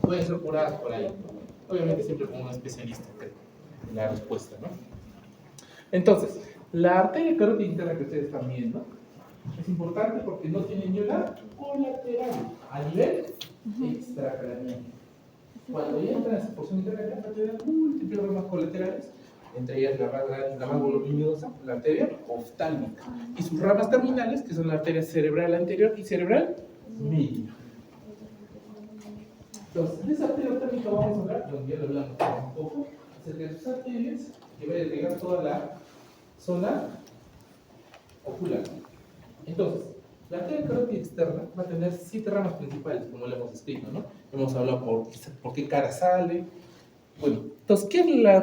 pueden ser curadas por ahí. Obviamente siempre con un especialista en la respuesta, ¿no? Entonces, la arteria carótida interna que ustedes están viendo es importante porque no tiene ni una colateral a nivel extracraniano. Cuando ya entra en esa porción interna, va a tener múltiples ramas colaterales, entre ellas la más voluminosa, la arteria oftálmica, y sus ramas terminales, que son la arteria cerebral anterior y cerebral media. Entonces, de esa arteria oftálmica vamos a hablar, ya lo hablamos un poco, acerca de sus arterias, que va a llegar toda la zona ocular. Entonces, la arteria carótida externa va a tener 7 ramas principales, como lo hemos escrito, ¿no? Hemos hablado por qué cara sale. Bueno, entonces,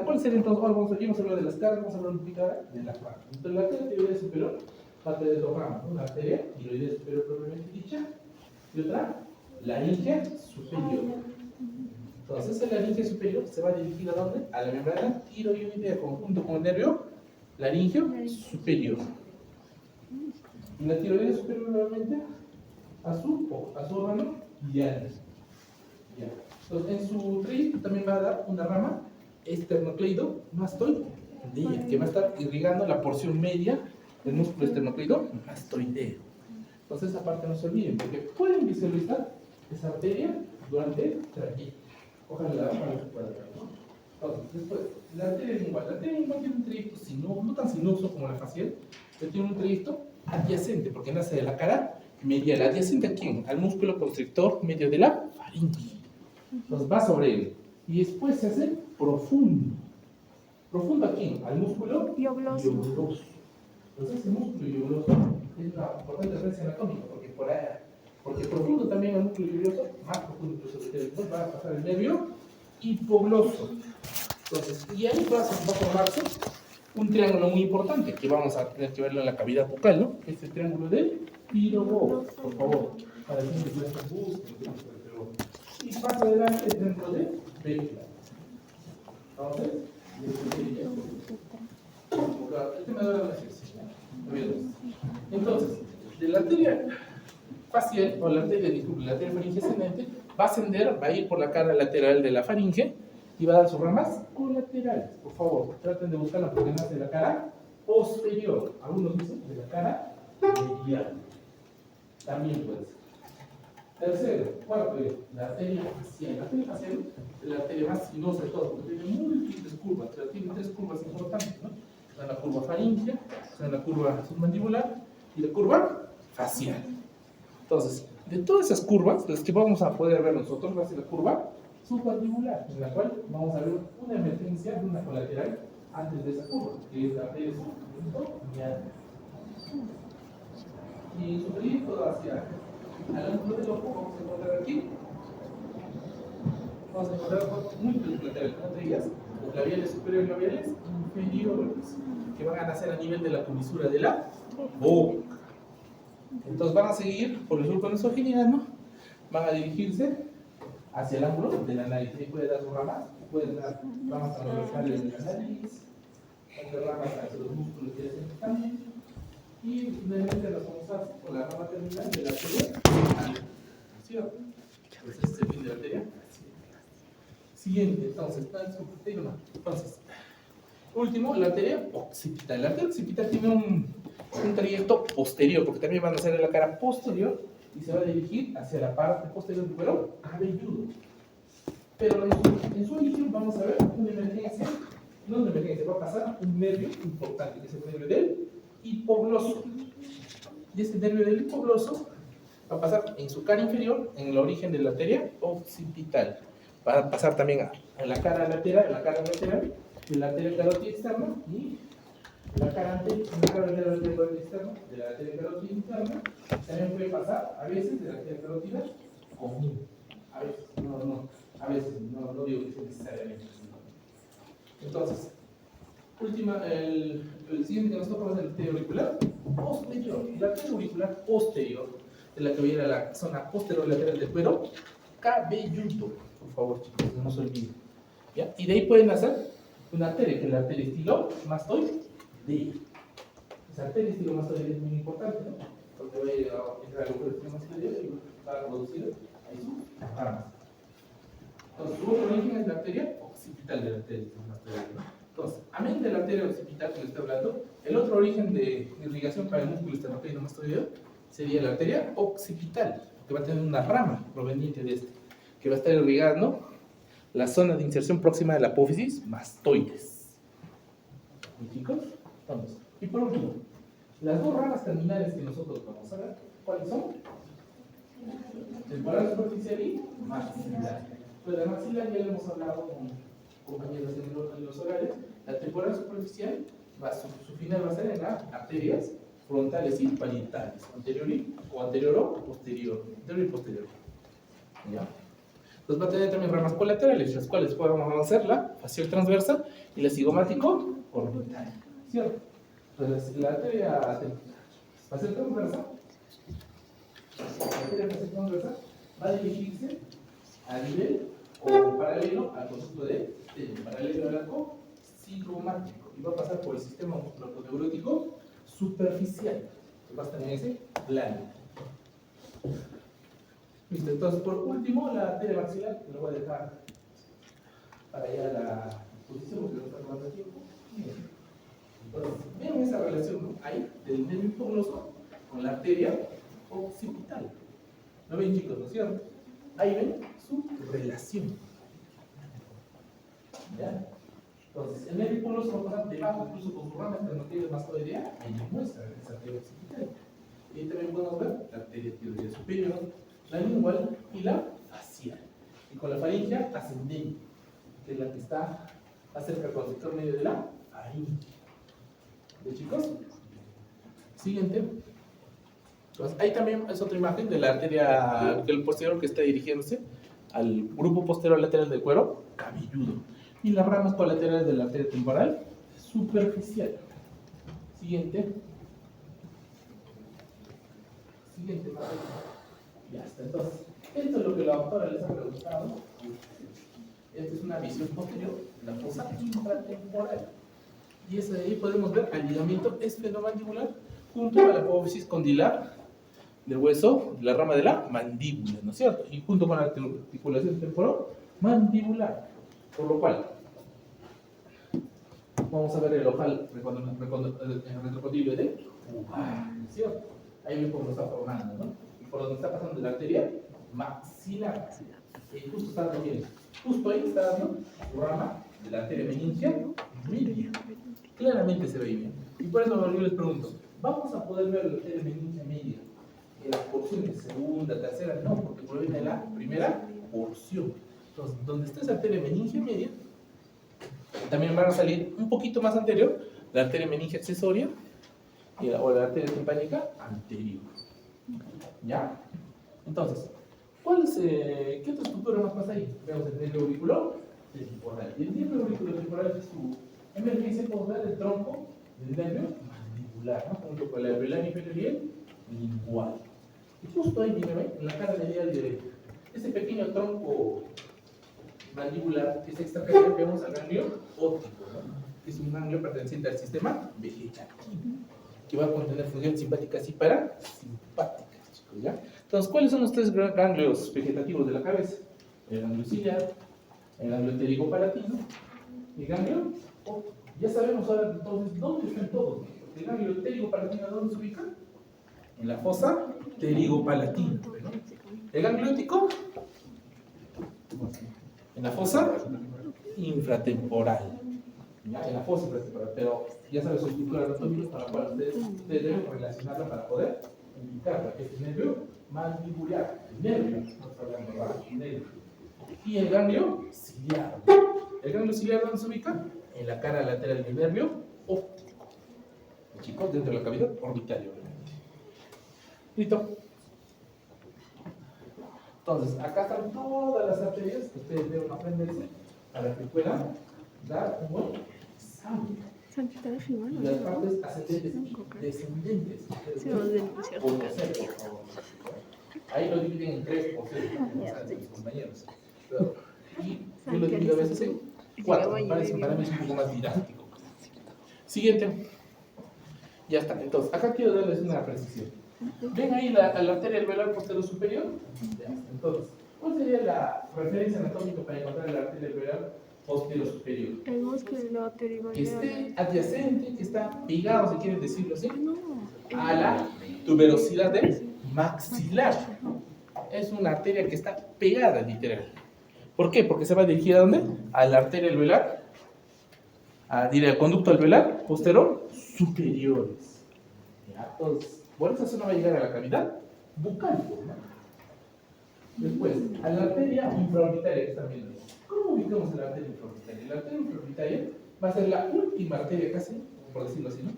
¿cuál sería entonces? Ahora vamos a hablar de las caras, vamos a hablar un poquito de las ramas. Entonces, la arteria tiroidea superior va a tener 2 ramas, ¿no? Una arteria tiroidea superior propiamente dicha, y otra, laringe superior. Entonces, esa laringe superior se va a dirigir ¿a dónde? A la membrana tiroidea, conjunto con el nervio laringeo superior. Y la tiroides superior nuevamente a su órgano diana. Ya. Entonces, en su trayecto también va a dar una rama esternocleidomastoidea, que va a estar irrigando la porción media del músculo esternocleidomastoideo. Entonces, esa parte no se olviden, porque pueden visualizar esa arteria durante el trayecto. Ojalá la puedan ver, ¿no? Entonces, después, la arteria lingual. La arteria lingual tiene un trayecto no tan sinuoso como la facial, pero tiene un trayecto adyacente, porque nace de la cara medial. ¿Adyacente a quién? Al músculo constrictor medio de la faringe. Entonces va sobre él. Y después se hace profundo. ¿Profundo a quién? Al músculo Biogloso. Entonces ese músculo biogloso es una importante referencia anatómica, porque profundo también al músculo biogloso, más profundo incluso que después va a pasar el nervio hipogloso. Entonces, y ahí va a formarse un triángulo muy importante, que vamos a tener que verlo en la cavidad bucal, ¿no? Es el triángulo del Pirogo, por favor, para que no se busquen. Y más adelante el triángulo de Beckler. Entonces, el tema de la adolescencia. Entonces, de la arteria facial, o la arteria faringe ascendente, va a ascender, va a ir por la cara lateral de la faringe, y va a dar sus ramas colaterales. Por favor, traten de buscarla porque nace de la cara posterior. Algunos dicen de la cara medial. También puede ser. Tercero, cuarto, la arteria facial. La arteria facial es la arteria más sinuosa de todas, porque tiene múltiples curvas, pero tiene 3 curvas importantes, ¿no? Está la curva faríngea, está la curva submandibular y la curva facial. Entonces, de todas esas curvas, las que vamos a poder ver nosotros va a ser la curva submandibular, en la cual vamos a ver una emergencia de una colateral antes de esa curva, que es la arteria submental. Y su trayecto hacia al ángulo del ojo vamos a encontrar aquí, vamos a encontrar múltiples colaterales, entre ellas los labiales superiores y labiales inferiores, que van a nacer a nivel de la comisura de la boca. Entonces van a seguir por el surco nasogeniano, van a dirigirse hacia el ángulo de la nariz. Ahí puede dar sus ramas, pueden dar ramas transversales de la nariz, pueden dar ramas hacia los músculos que hacen también, y finalmente las vamos a hacer con la rama terminal de la arteria. ¿Cierto? Entonces, este es el fin de la arteria. Siguiente, entonces, entonces, último, la arteria occipital. La arteria occipital tiene un trayecto posterior, porque también van a hacer en la cara posterior y se va a dirigir hacia la parte posterior del cuero cabelludo. Pero en su origen vamos a ver una emergencia, no una emergencia, va a pasar un nervio importante, que es el nervio del hipogloso. Y este nervio del hipogloso va a pasar en su cara inferior, en el origen de la arteria occipital. Va a pasar también a la cara lateral, de la arteria carótida externa y la cara anterior, externa, de la arteria carótida interna. También puede pasar a veces de la arteria carótida común. A veces, a veces, no digo que sea necesariamente. Entonces, el siguiente que nos toca va a ser el arteria auricular posterior. La arteria auricular posterior, de la que viene a la zona posterolateral del cuero cabelludo. Por favor, chicos, no se olviden. ¿Ya? Y de ahí pueden hacer una arteria, que es la arteria estilomastoidea. Esa arteria estilomastoidea es muy importante, ¿no? Porque va a entrar al agujero estilomastoideo y va a producir ahí sus ramas. arteria occipital de la arteria mastoidea, ¿no? Entonces, amén de la arteria occipital que le estoy hablando, el otro origen de irrigación para el músculo esternocleidomastoideo sería la arteria occipital, que va a tener una rama proveniente de este, que va a estar irrigando la zona de inserción próxima de la apófisis mastoides. ¿Sí, chicos? Entonces, y por último, las dos ramas terminales que nosotros vamos a ver, ¿cuáles son? Temporal superficial y maxilar. Pues la maxilar ya lo hemos hablado con compañeros en los horarios. La temporal superficial, su final va a ser en las arterias frontales y parietales, anterior o posterior, anterior y posterior. ¿Ya? Entonces va a tener también ramas colaterales, las cuales podemos hacer la facial transversa y la cigomático orbital. ¿Cierto? Entonces la arteria facial transversa, va a dirigirse a nivel o paralelo al concepto de paralelo al arco cigomático y va a pasar por el sistema musculoesquelético superficial, que va a estar en ese plano. Listo, entonces por último la arteria maxilar, que lo voy a dejar para allá la posición porque no está tomando tiempo. Entonces, vean esa relación, ¿no? Ahí del nervio hipogloso con la arteria occipital. ¿Lo ven, chicos? ¿No es cierto? Ahí ven su relación. ¿Ya? Entonces, el nervio hipogloso va a pasar debajo, incluso con su rama esternocleidomastoidea, ahí nos muestra esa arteria occipital. Y ahí también podemos ver la arteria tiroidea superior, la lingual y la facial. Y con la faringe ascendente, que es la que está acerca del sector medio de la faringe. ¿De chicos? Siguiente. Entonces, ahí también es otra imagen de la arteria del posterior que está dirigiéndose al grupo posterior lateral del cuero cabelludo. Y las ramas colaterales de la arteria temporal superficial. Siguiente. Siguiente. Ya está. Entonces, esto es lo que la doctora les ha preguntado. Esta es una visión posterior de la fosa infratemporal. Y es ahí podemos ver el ligamento esfenomandibular junto a la apófisis condilar del hueso de la rama de la mandíbula, ¿no es cierto? Y junto con la articulación temporomandibular. Por lo cual, vamos a ver el ojal retrocondilo de Ubar, ¿no es cierto? Ahí ven cómo lo está formando, ¿no? Y por donde está pasando la arteria maxilar. Y justo está dando bien. Justo ahí está dando su rama de la arteria meningea media. Claramente se ve bien. Y por eso yo les pregunto, ¿vamos a poder ver la arteria meningea media en las porciones segunda, tercera? No, porque proviene de la primera porción. Entonces, donde está esa arteria meningea media, también van a salir un poquito más anterior la arteria meningea accesoria o la arteria timpánica anterior. ¿Ya? Entonces, ¿qué otra estructura más pasa ahí? Vemos el nervio auricular temporal. Y el nervio auricular temporal es su emergencia causal del tronco del nervio mandibular, ¿no? Junto con la alveolar inferior y el lingual. Y justo ahí, miren, en la cara medial de ese pequeño tronco mandibular que es extracapilar, vemos al ganglio óptico, ¿no? Que es un ganglio perteneciente al sistema vegetativo, que va a contener funciones simpáticas y parasimpáticas, chicos, ¿ya? Entonces, ¿cuáles son los tres ganglios vegetativos de la cabeza? El ganglio ciliar, el ganglio pterigopalatino y el ganglio óptico. Ya sabemos ahora entonces dónde están todos. El ganglio pterigopalatino, ¿dónde se ubica? En la fosa pterigopalatina, ¿no? El ganglio óptico en la fosa infratemporal. ¿Ya? En la fosa infratemporal, pero ya sabes su estructura anatómica para la cual ustedes deben relacionarla para poder indicarla, que es el nervio mandibular, el nervio, no está hablando, ¿verdad? El nervio. Y el ganglio ciliar. ¿El ganglio ciliar dónde se ubica? En la cara lateral del nervio óptico. Chicos, dentro de la cavidad orbitaria, obviamente. ¿Listo? Entonces, acá están todas las arterias que ustedes deben aprenderse para que puedan dar un buen examen. Y las partes ascendentes y descendentes. Conocer, por favor. Ahí lo dividen en 3 o 6, como saben mis compañeros. Y yo lo divido a veces en 4, me parece para mí es un poco más didáctico. Siguiente. Ya está. Entonces, acá quiero darles una precisión. ¿Ven ahí la arteria alveolar posterior superior? Ya está. Entonces, ¿Cuál sería la referencia anatómica para encontrar la arteria alveolar posterior superior? El músculo pterigoidal. Que esté adyacente, que está pegado, si quieren decirlo así, a la tuberosidad del maxilar. Es una arteria que está pegada, literal. ¿Por qué? Porque se va a dirigir a dónde? A la arteria alveolar, al conducto alveolar posterior superiores. ¿Ya? Entonces, por esa zona va a llegar a la cavidad bucal, ¿no? Después, a la arteria infraorbitaria que están viendo. ¿Cómo ubicamos la arteria infraorbitaria? La arteria infraorbitaria va a ser la última arteria casi, por decirlo así, ¿no?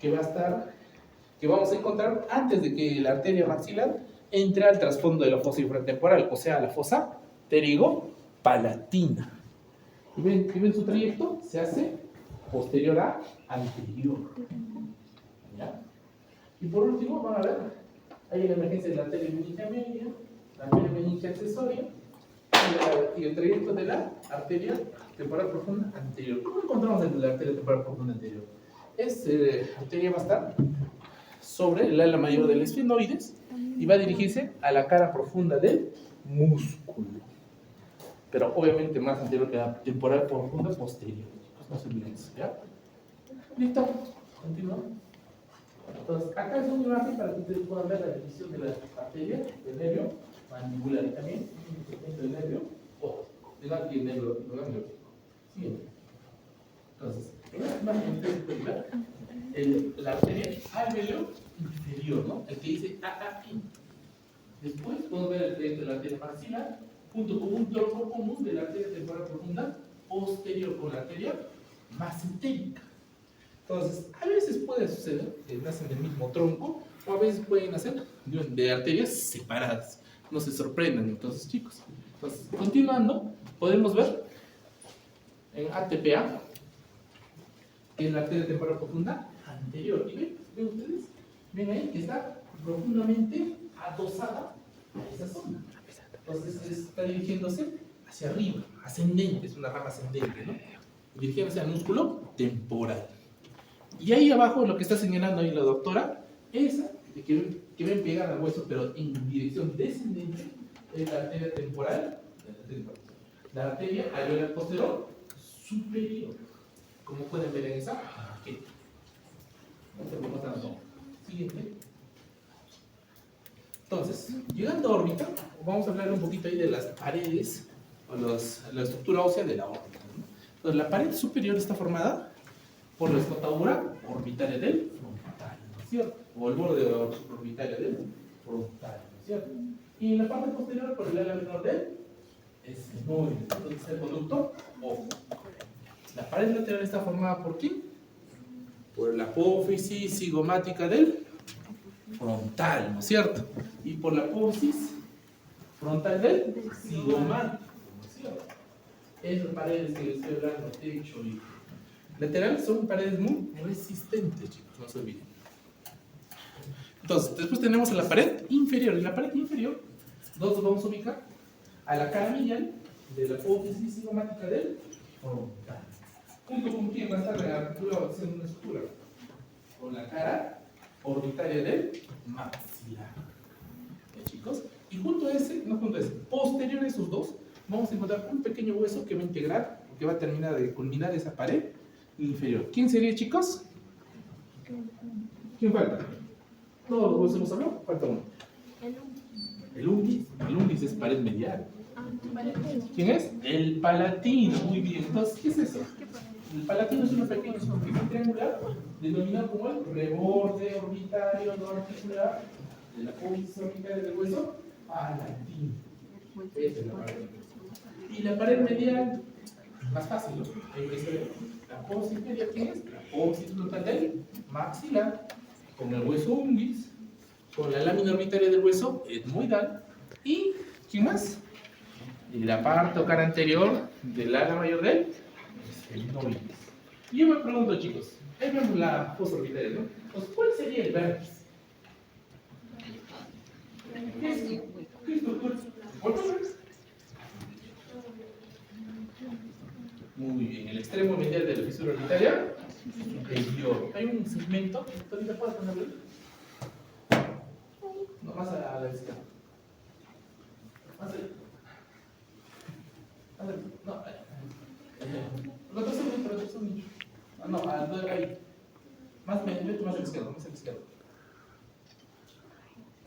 Que vamos a encontrar antes de que la arteria maxilar entre al trasfondo de la fosa infratemporal, o sea, la fosa pterigopalatina. ¿Y ven su trayecto? Se hace posterior a anterior. ¿Ya? Y por último, van a ver, hay la emergencia de la arteria meningia media, la arteria meningia accesoria y el trayecto de la arteria temporal profunda anterior. ¿Cómo encontramos la arteria temporal profunda anterior? La arteria va a estar sobre el ala mayor del esfenoides y va a dirigirse a la cara profunda del músculo. Pero obviamente más anterior que la temporal profunda posterior. Pues no se olviden eso, ¿ya? Listo, continuamos. Entonces, acá es una imagen para que ustedes puedan ver la división de las arterias del nervio mandibular y también del nervio óptico. Digo aquí el nervio óptico. Siguiente. Entonces, en esta imagen ustedes pueden ver la arteria alveolo inferior, ¿no? El que dice AAI. Después podemos ver el trayecto de la arteria maxilar junto con un tronco común de la arteria temporal profunda posterior con la arteria masentérica. Entonces, a veces puede suceder que nacen del mismo tronco o a veces pueden nacer de arterias separadas. No se sorprendan entonces, chicos. Entonces, continuando, podemos ver en ATPA que es la arteria temporal profunda anterior. ¿Y ven ustedes? Ven ahí que está profundamente adosada a esa zona. Entonces está dirigiéndose hacia arriba, ascendente, es una rama ascendente, ¿no? Dirigiéndose al músculo temporal. Y ahí abajo, lo que está señalando ahí la doctora, esa que ven pegada al hueso, pero en dirección descendente, es la arteria temporal, la arteria alveolar posterior superior. Como pueden ver en esa maqueta. Siguiente. Entonces, llegando a órbita, vamos a hablar un poquito ahí de las paredes o la estructura ósea de la órbita, ¿no? Entonces, la pared superior está formada por la escotadura orbitaria del frontal, ¿no es cierto? O el borde orbitario del frontal, ¿no es cierto? Y en la parte posterior, por el ala menor del esfenoide, donde está el conducto óptico. La pared lateral está formada por ¿quién? Por la apófisis cigomática del frontal, ¿no es cierto? Y por la apófisis frontal del cigomático, ¿no es cierto? Esas paredes que les estoy hablando, techo y lateral, son paredes muy resistentes, chicos, no se olviden. Entonces, después tenemos a la pared inferior. En la pared inferior, nosotros vamos a ubicar a la cara medial de la apófisis cigomática del frontal. ¿Junto con quién va a estar articulado haciendo una estructura? Con la cara orbitaria del maxilar. ¿Ya, chicos? Y junto a ese, posterior a esos dos, vamos a encontrar un pequeño hueso que va a integrar, que va a terminar de culminar esa pared inferior. ¿Quién sería, chicos? ¿Quién falta? Todos los huesos hemos hablado, falta uno. El unguis. El unguis es pared medial. ¿Quién es? El palatino. Muy bien. Entonces, ¿qué es eso? El palatino es una pequeña superficie triangular denominada como el reborde orbitario no articular de la apófisis orbitaria del hueso palatino. Esta es la pared. Y la pared medial, más fácil, ¿no? La apófisis medial, ¿quién es? La apófisis frontal del maxilar, con el hueso unguis, con la lámina orbitaria del hueso etmoidal, y ¿quién más? Y la parte o cara anterior del ala mayor del esfenoides. Y yo me pregunto, chicos, ahí vemos la fosa orbitaria, ¿no? Pues, ¿cuál sería el vértice? ¿Qué estructura? Muy bien, el extremo medial de la fisura orbitaria superior. Hay un segmento, ahorita puedes ponerlo. No, más a la izquierda. Más allá. No, ahí. Más a la izquierda, más a la izquierda.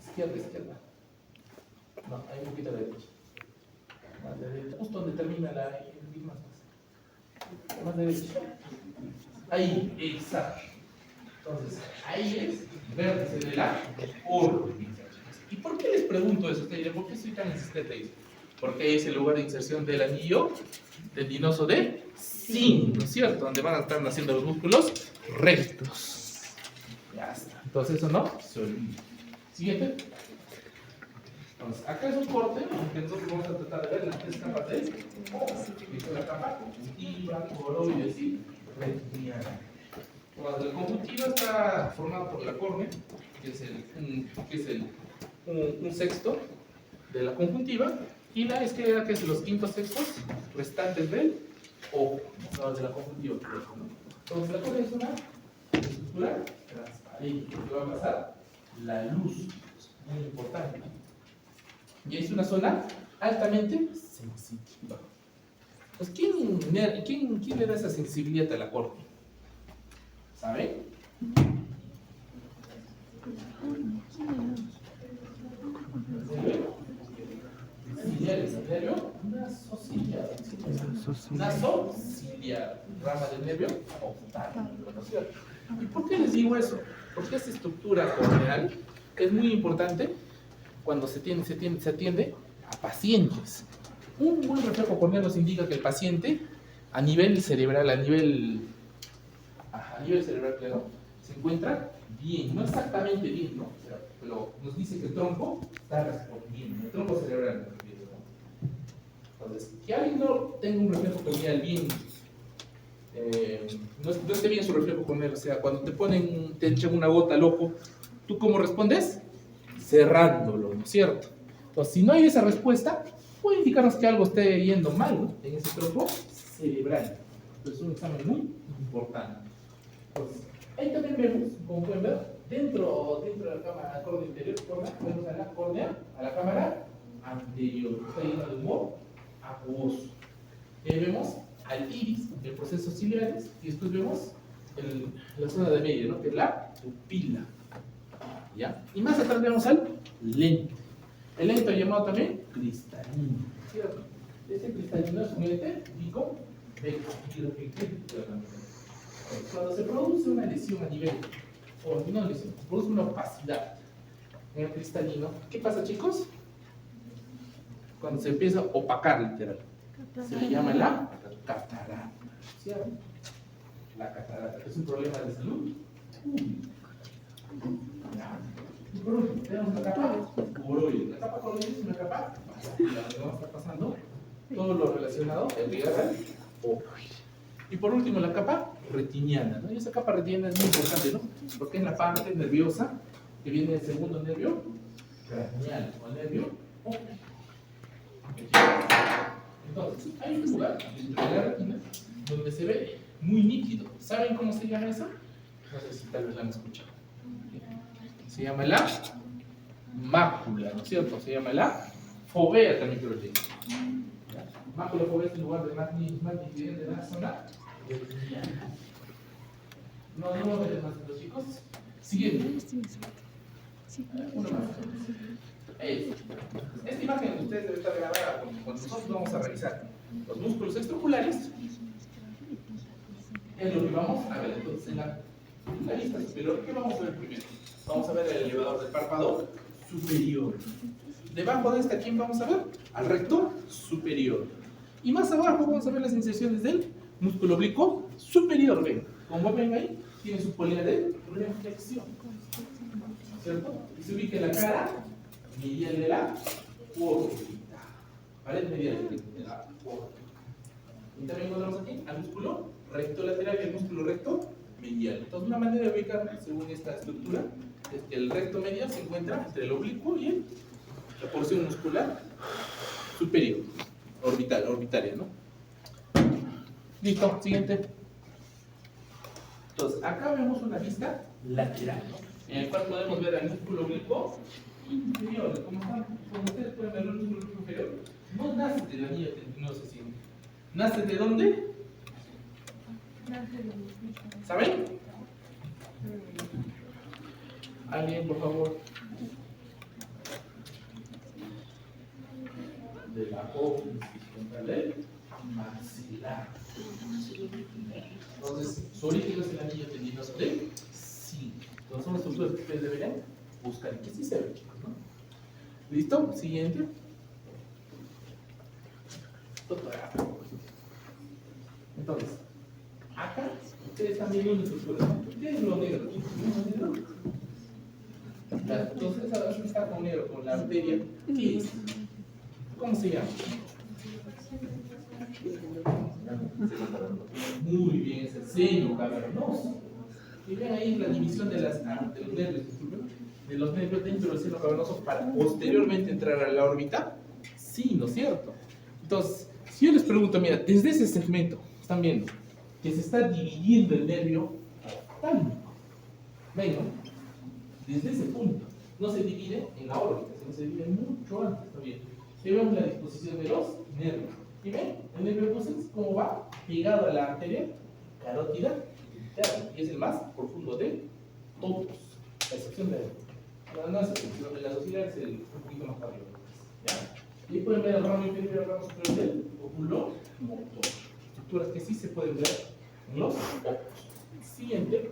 Izquierda. No, hay un poquito de derecha. Más derecha. Justo donde termina la I, más derecha. Ahí, exacto. Entonces, ahí es vértice de la órbita. ¿Y por qué les pregunto eso? Ustedes dirán, ¿por qué soy tan insistente? Porque ahí es el lugar de inserción del anillo tendinoso de Zinc, ¿no es cierto? Donde van a estar naciendo los músculos rectos. Ya está. Entonces, eso no se olvida. Siguiente. Entonces, acá es un corte que nosotros vamos a tratar de ver las tres capas de la capa conjuntiva, coroides y retiniana. La conjuntiva está formada por la córnea, que es un sexto de la conjuntiva, y la esclera, que es los quintos sextos restantes del ojo, de la conjuntiva. Entonces, la córnea es una estructura transparente, que va a pasar la luz, muy importante. Y es una zona altamente sensitiva. Pues, ¿quién le da esa sensibilidad a la córnea? ¿Saben? Nervio nasociliar, rama del nervio oftálmico, ¿no es cierto? ¿Y por qué les digo eso? Porque esta estructura corneal es muy importante cuando se atiende a pacientes. Un buen reflejo corneal nos indica que el paciente, a nivel cerebral, claro, se encuentra bien, no exactamente bien, ¿no? Pero nos dice que el tronco está respondiendo, el tronco cerebral, ¿no? Entonces, que alguien no tenga un reflejo corneal bien, no esté bien su reflejo corneal, o sea, cuando te echan una gota loco, ¿tú cómo respondes? Cerrándolo, ¿no es cierto? Entonces, si no hay esa respuesta, puede indicarnos que algo esté yendo mal, ¿no? En ese tronco cerebral. Entonces, es un examen muy importante. Entonces, ahí también vemos, como pueden ver, dentro de la cámara córnea interior, vemos a la córnea, a la cámara anterior, está llena de humor acuoso. Vemos al iris, el proceso ciliares, y después vemos la zona de medio, ¿no? Que es la pupila. ¿Ya? Y más atrás vemos al lente. El lente llamado también cristalino, ¿cierto? Este cristalino es un lente bico de cuando se produce una lesión a nivel, o no lesión, se produce una opacidad en el cristalino, ¿qué pasa, chicos? Cuando se empieza a opacar, literal, se le llama la catarata, ¿cierto? La catarata, que es un problema de salud. Y por último, tenemos la capa coroide. La capa coroide es una capa donde vamos a estar pasando todo lo relacionado al llegar al ojo. Y por último, la capa retiniana, ¿no? Y esa capa retiniana es muy importante, ¿no? Porque es la parte nerviosa que viene del segundo nervio craneal o nervio óptico. Entonces, hay un lugar dentro de la retina donde se ve muy nítido. ¿Saben cómo se llama eso? No sé si tal vez la han escuchado. Se llama la mácula, ¿no es cierto? Se llama la fovea también, creo que mácula fovea es el lugar de más nitidez de la zona retiniana. No lo ven más los chicos. Siguiente. Uno más. Esta imagen ustedes deben estar grabada cuando nosotros vamos a revisar los músculos extraoculares. Es lo que vamos a ver. Entonces, en la vista superior, ¿qué vamos a ver primero? Vamos a ver el elevador del párpado superior. Debajo de esta, ¿quién vamos a ver? Al recto superior. Y más abajo vamos a ver las inserciones del músculo oblicuo superior. Ven, como ven ahí, tiene su polea de reflexión, ¿cierto? Y se ubica en la cara medial de la órbita. Pared medial de la órbita. Y también encontramos aquí al músculo recto lateral y el músculo recto medial. Entonces, una manera de ubicarlo, según esta estructura, es que el recto medial se encuentra entre el oblicuo y la porción muscular superior, orbitaria, ¿no? Listo, siguiente. Entonces, acá vemos una vista lateral, ¿no? En el cual podemos ver al músculo oblicuo inferior. Como ustedes pueden ver, el músculo oblicuo inferior no nace de la vía tendinosa, sino nace de ¿dónde? ¿Saben? ¿Alguien, por favor? De la apófisis frontal del maxilar. Entonces, su origen es el anillo tendinoso de sí. Entonces, son estructuras que ustedes deberían buscar y que sí se ven, chicos, ¿no? ¿Listo? Siguiente. Entonces, acá ustedes están viendo una estructura. ¿Qué es lo negro? Entonces, esa está con negro, con la arteria. ¿Qué es? ¿Cómo se llama? Muy bien, es el seno cavernoso. Y ven ahí la división de los nervios, de los nervios dentro del seno cavernoso para posteriormente entrar a la órbita. Sí, ¿no es cierto? Entonces, si yo les pregunto, mira, desde ese segmento, están viendo que se está dividiendo el nervio oftálmico. ¿Ven, no? Desde ese punto. No se divide en la órbita, sino se divide mucho antes también. Y vemos la disposición de los nervios. ¿Y ven? El nervio entonces, ¿cómo va? Pegado a la arteria carótida interna. Y es el más profundo de todos. La excepción de no es excepción, de la sociedad es el un poquito más arriba. ¿Ya? Y pueden ver el ramo inferior y el ramo superior del óculo motor. Estructuras que sí se pueden ver en los ojos. Siguiente.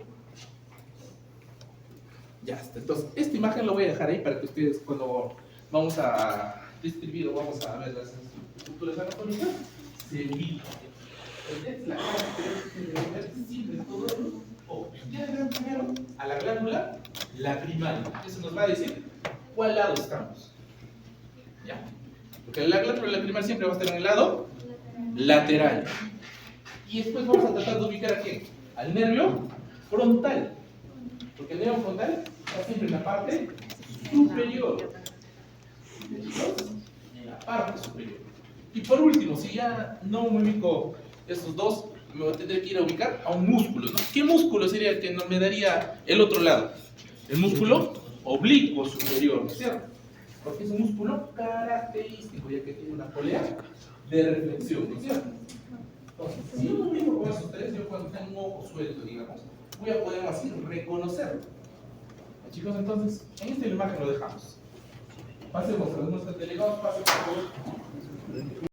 Ya está. Entonces, esta imagen la voy a dejar ahí para que ustedes, cuando vamos a describir o vamos a ver las estructuras anatómicas, se ubiquen. Es la cara que deben ver siempre todo el ojo. Ya le dan primero a la glándula lacrimal. Eso nos va a decir cuál lado estamos. ¿Ya? Porque la glándula lacrimal siempre va a estar en el lado lateral. Y después vamos a tratar de ubicar a quién? Al nervio frontal. Porque el nervio frontal está siempre en la parte superior. En la parte superior. Y por último, si ya no me ubico estos dos, me tendré que ir a ubicar a un músculo, ¿no? ¿Qué músculo sería el que me daría el otro lado? El músculo oblicuo superior, ¿no es cierto? Porque es un músculo característico, ya que tiene una polea de reflexión, ¿no es cierto? Entonces, si yo me ubico con esos tres, yo cuando tengo un ojo suelto, digamos, voy a poder así reconocerlo. Chicos, entonces, en esta imagen lo dejamos. Pasemos a los nuestros delegados, pasen por favor.